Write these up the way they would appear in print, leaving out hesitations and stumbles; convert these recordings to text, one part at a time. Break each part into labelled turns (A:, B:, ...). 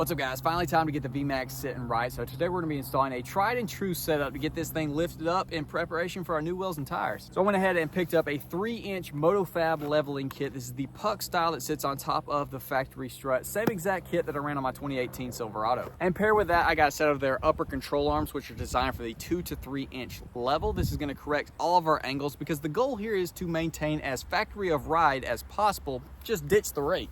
A: What's up, guys? Finally time to get the vmax sitting right. So today we're going to be installing a tried and true setup to get this thing lifted up in preparation for our new wheels and tires. So I went ahead and picked up a 3-inch Motofab leveling kit. This is the puck style that sits on top of the factory strut. Same exact kit that I ran on my 2018 Silverado. And paired with that, I got a set of their upper control arms, which are designed for the 2 to 3 inch level. This is going to correct all of our angles because the goal here is to maintain as factory of ride as possible. Just ditch the rake.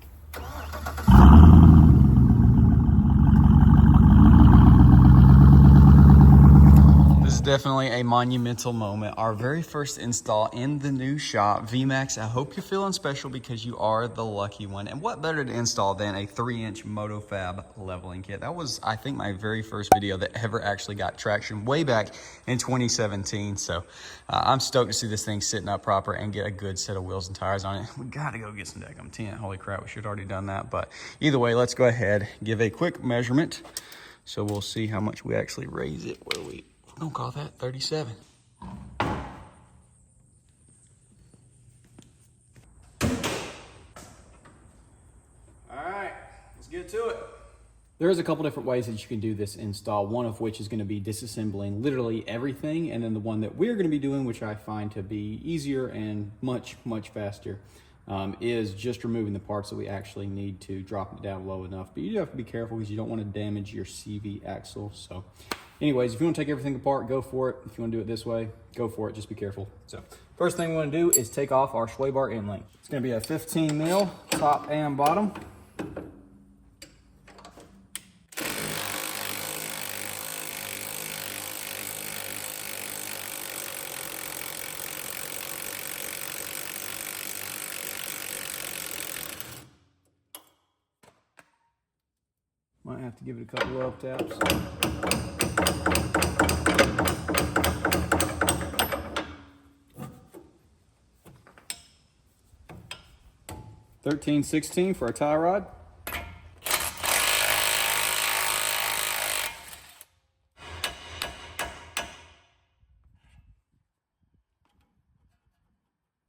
A: Definitely a monumental moment. Our very first install in the new shop. vmax, I hope you're feeling special because you are the lucky one. And what better to install than a 3-inch Motofab leveling kit? That was, I think, my very first video that ever actually got traction way back in 2017. So I'm stoked to see this thing sitting up proper and get a good set of wheels and tires on it. We got to go get some daggum tint. Holy crap, we should have already done that. But either way, let's go ahead, give a quick measurement. So we'll see how much we actually raise it. What do we... Don't call that 37. All right, let's get to it. There's a couple different ways that you can do this install, one of which is going to be disassembling literally everything, and then the one that we're going to be doing, which I find to be easier and much faster, is just removing the parts that we actually need to drop it down low enough. But you do have to be careful because you don't want to damage your CV axle. So anyways, if you want to take everything apart, go for it. If you want to do it this way, go for it. Just be careful. So first thing we want to do is take off our sway bar end link. It's going to be a 15 mil top and bottom. Might have to give it a couple love taps. $13.16 for a tie rod.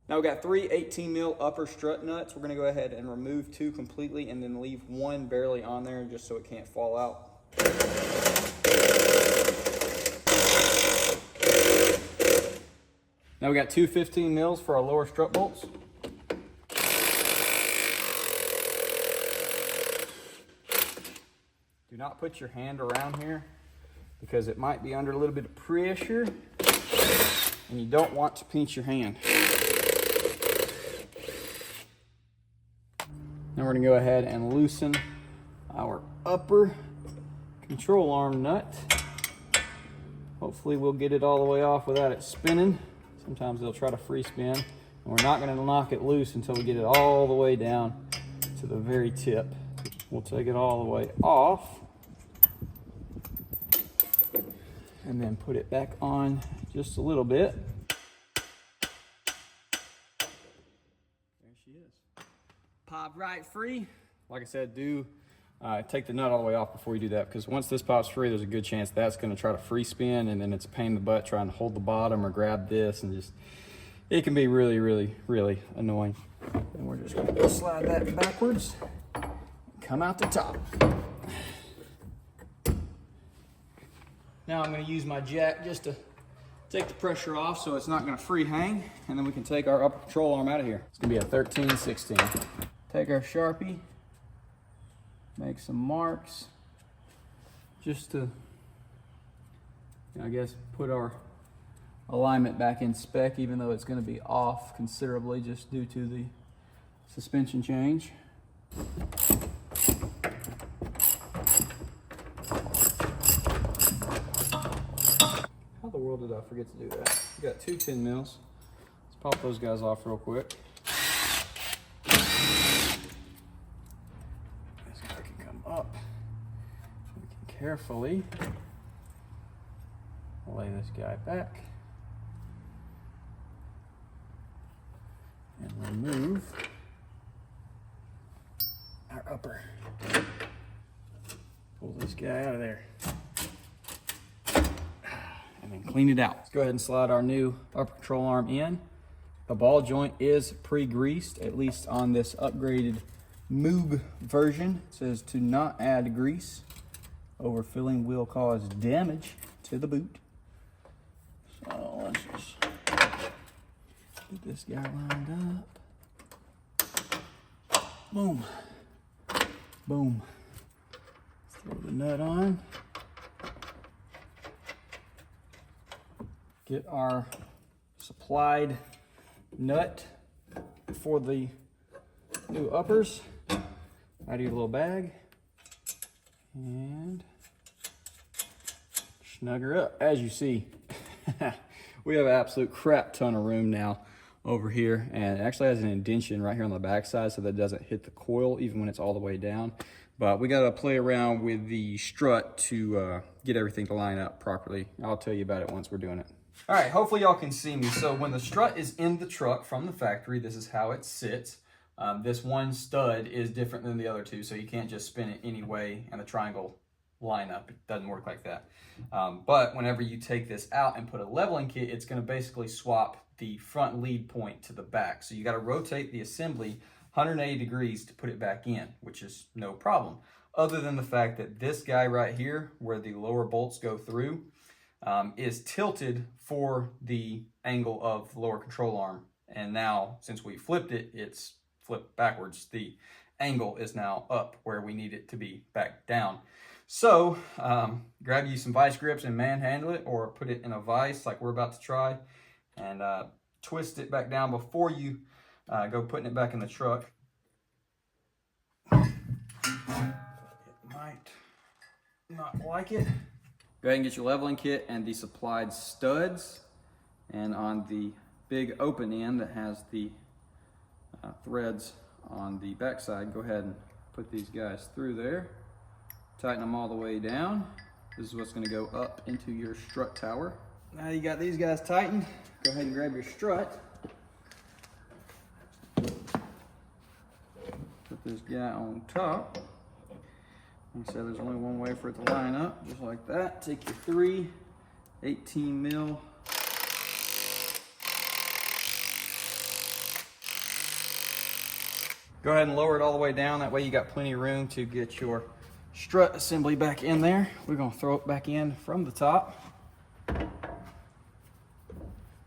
A: Now we got 3 18 mil upper strut nuts. We're going to go ahead and remove 2 completely and then leave 1 barely on there just so it can't fall out. Now we got 2 15 mils for our lower strut bolts. Do not put your hand around here because it might be under a little bit of pressure and you don't want to pinch your hand. Now we're going to go ahead and loosen our upper control arm nut. Hopefully we'll get it all the way off without it spinning. Sometimes they'll try to free spin, and we're not going to knock it loose until we get it all the way down to the very tip. We'll take it all the way off and then put it back on just a little bit. Pop right free. Like I said, do take the nut all the way off before you do that, because once this pops free, there's a good chance that's going to try to free spin, and then it's a pain in the butt trying to hold the bottom or grab this, and just it can be really annoying. And we're just going to slide that backwards, come out the top. Now I'm going to use my jack just to take the pressure off so it's not going to free hang, and then we can take our upper control arm out of here. It's going to be a 13/16. Take our Sharpie, make some marks, just to, I guess, put our alignment back in spec, even though it's going to be off considerably just due to the suspension change. How the world did I forget to do that? We got 2 10 mils. Let's pop those guys off real quick. Up. We can carefully lay this guy back and remove our upper. Pull this guy out of there and then clean it out. Let's go ahead and slide our new upper control arm in. The ball joint is pre-greased, at least on this upgraded Moog version. It says to not add grease. Overfilling will cause damage to the boot. So let's just get this guy lined up. Boom. Boom. Throw the nut on. Get our supplied nut for the new uppers out of your little bag and snug her up. As you see, we have an absolute crap ton of room now over here, and it actually has an indentation right here on the back side so that it doesn't hit the coil even when it's all the way down. But we got to play around with the strut to get everything to line up properly. I'll tell you about it once we're doing it. All right, hopefully y'all can see me. So when the strut is in the truck from the factory, this is how it sits. This one stud is different than the other two, so you can't just spin it any way and the triangle line up. It doesn't work like that. But whenever you take this out and put a leveling kit, it's going to basically swap the front lead point to the back. So you got to rotate the assembly 180 degrees to put it back in, which is no problem. Other than the fact that this guy right here, where the lower bolts go through, is tilted for the angle of the lower control arm. And now, since we flipped it, it's flipped backwards. The angle is now up where we need it to be back down. So grab you some vice grips and manhandle it, or put it in a vise like we're about to try, and twist it back down before you go putting it back in the truck. It might not like it. Go ahead and get your leveling kit and the supplied studs, and on the big open end that has the threads on the back side, go ahead and put these guys through there. Tighten them all the way down. This is what's going to go up into your strut tower. Now you got these guys tightened, go ahead and grab your strut. Put this guy on top. Like I said, there's only one way for it to line up, just like that. Take your 3 18 mil. Go ahead and lower it all the way down. That way you got plenty of room to get your strut assembly back in there. We're gonna throw it back in from the top.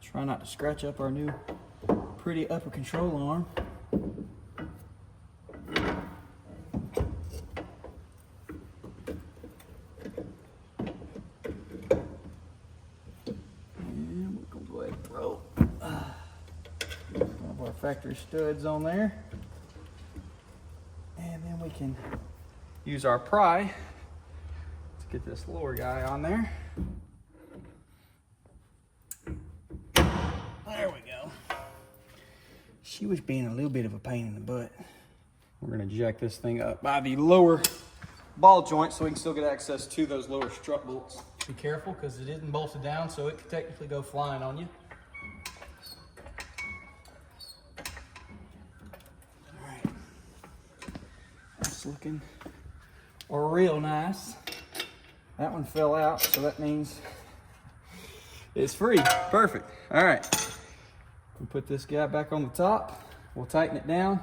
A: Try not to scratch up our new pretty upper control arm. And we're gonna go ahead and throw one of our factory studs on there. And then we can use our pry to get this lower guy on there. There we go. She was being a little bit of a pain in the butt. We're gonna jack this thing up by the lower ball joint so we can still get access to those lower strut bolts. Be careful because it isn't bolted down, so it could technically go flying on you. All right. That's looking real nice. That one fell out, so that means it's free. Perfect. All right. We'll put this guy back on the top. We'll tighten it down,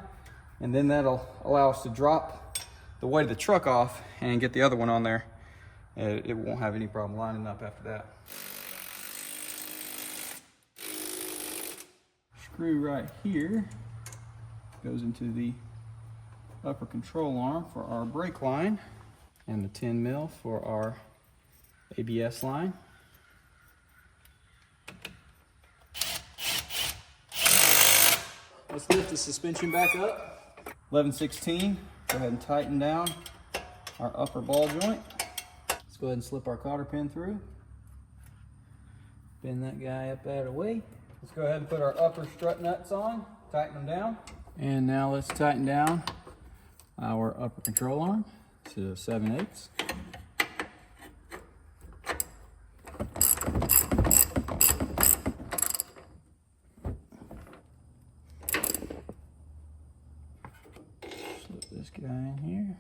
A: and then that'll allow us to drop the weight of the truck off and get the other one on there. It won't have any problem lining up after that. Screw right here goes into the upper control arm for our brake line, and the 10 mil for our ABS line. Let's lift the suspension back up. 11/16, go ahead and tighten down our upper ball joint. Let's go ahead and slip our cotter pin through. Bend that guy up out of the way. Let's go ahead and put our upper strut nuts on, tighten them down. And now let's tighten down our upper control arm to 7/8. Slip this guy in here.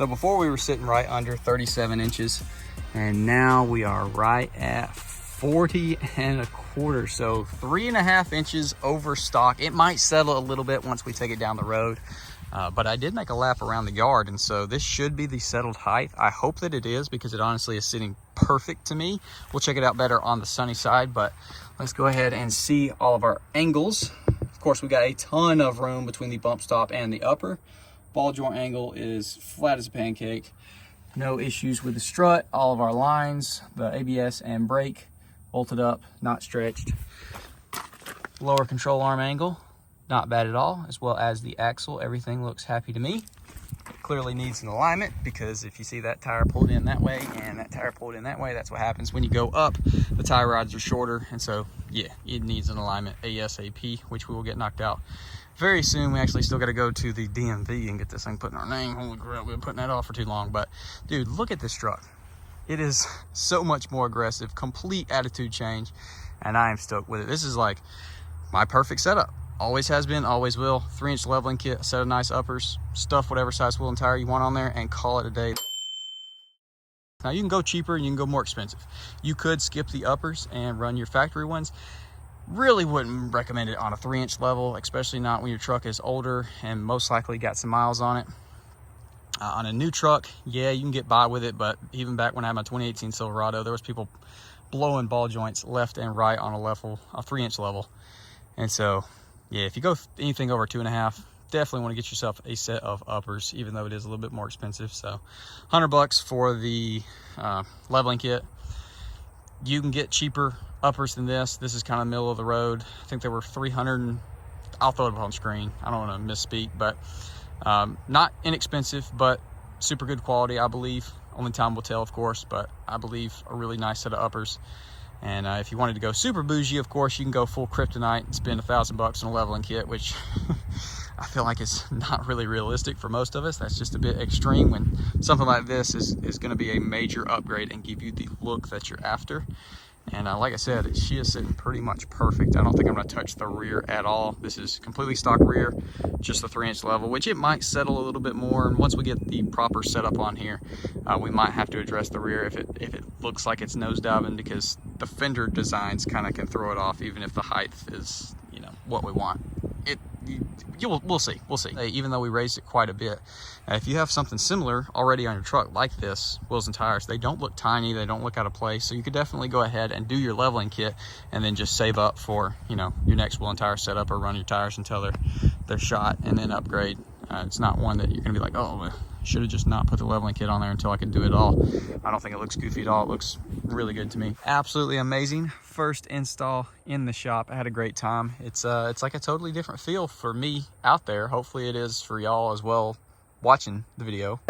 A: So before we were sitting right under 37 inches, and now we are right at 40 1/4. So 3.5 inches over stock. It might settle a little bit once we take it down the road. But I did make a lap around the yard, and so this should be the settled height. I hope that it is, because it honestly is sitting perfect to me. We'll check it out better on the sunny side, but let's go ahead and see all of our angles. Of course, we got a ton of room between the bump stop and the upper. Ball joint angle is flat as a pancake. No issues with the strut. All of our lines, the ABS and brake, bolted up, not stretched. Lower control arm angle, not bad at all, as well as the axle. Everything looks happy to me. It clearly needs an alignment, because if you see that tire pulled in that way and that tire pulled in that way, that's what happens when you go up. The tire rods are shorter, and so yeah, it needs an alignment ASAP, which we will get knocked out very soon. We actually still got to go to the DMV and get this thing put in our name. Holy crap, we've been putting that off for too long. But dude, look at this truck. It is so much more aggressive, complete attitude change, and I am stoked with it. This is like my perfect setup. Always has been, always will. 3-inch leveling kit, a set of nice uppers, stuff whatever size wheel and tire you want on there, and call it a day. Now you can go cheaper and you can go more expensive. You could skip the uppers and run your factory ones. Really wouldn't recommend it on a 3-inch level, especially not when your truck is older and most likely got some miles on it. On a new truck, yeah, you can get by with it, but even back when I had my 2018 Silverado, there was people blowing ball joints left and right on a 3-inch level. And so yeah, if you go anything over 2.5, definitely want to get yourself a set of uppers, even though it is a little bit more expensive. So $100 for the leveling kit. You can get cheaper uppers than this. This is kind of middle of the road. I think they were 300. I'll throw it up on screen. I don't want to misspeak, but not inexpensive, but super good quality, I believe. Only time will tell, of course, but I believe a really nice set of uppers. And if you wanted to go super bougie, of course, you can go full kryptonite and spend $1,000 on a leveling kit, which I feel like is not really realistic for most of us. That's just a bit extreme, when something like this is going to be a major upgrade and give you the look that you're after. And like I said, she is sitting pretty much perfect. I don't think I'm going to touch the rear at all. This is completely stock rear, just the 3-inch level, which it might settle a little bit more. And once we get the proper setup on here, we might have to address the rear if it looks like it's nosediving, because the fender designs kind of can throw it off, even if the height is, you know, what we want. We'll see. Even though we raised it quite a bit, if you have something similar already on your truck like this, wheels and tires, they don't look tiny, they don't look out of place. So you could definitely go ahead and do your leveling kit, and then just save up for, you know, your next wheel and tire setup, or run your tires until they're shot, and then upgrade. It's not one that you're gonna be like, oh, I should have just not put the leveling kit on there until I could do it all. I don't think it looks goofy at all. It looks really good to me. Absolutely amazing first install in the shop. I had a great time. It's like a totally different feel for me out there. Hopefully it is for y'all as well watching the video.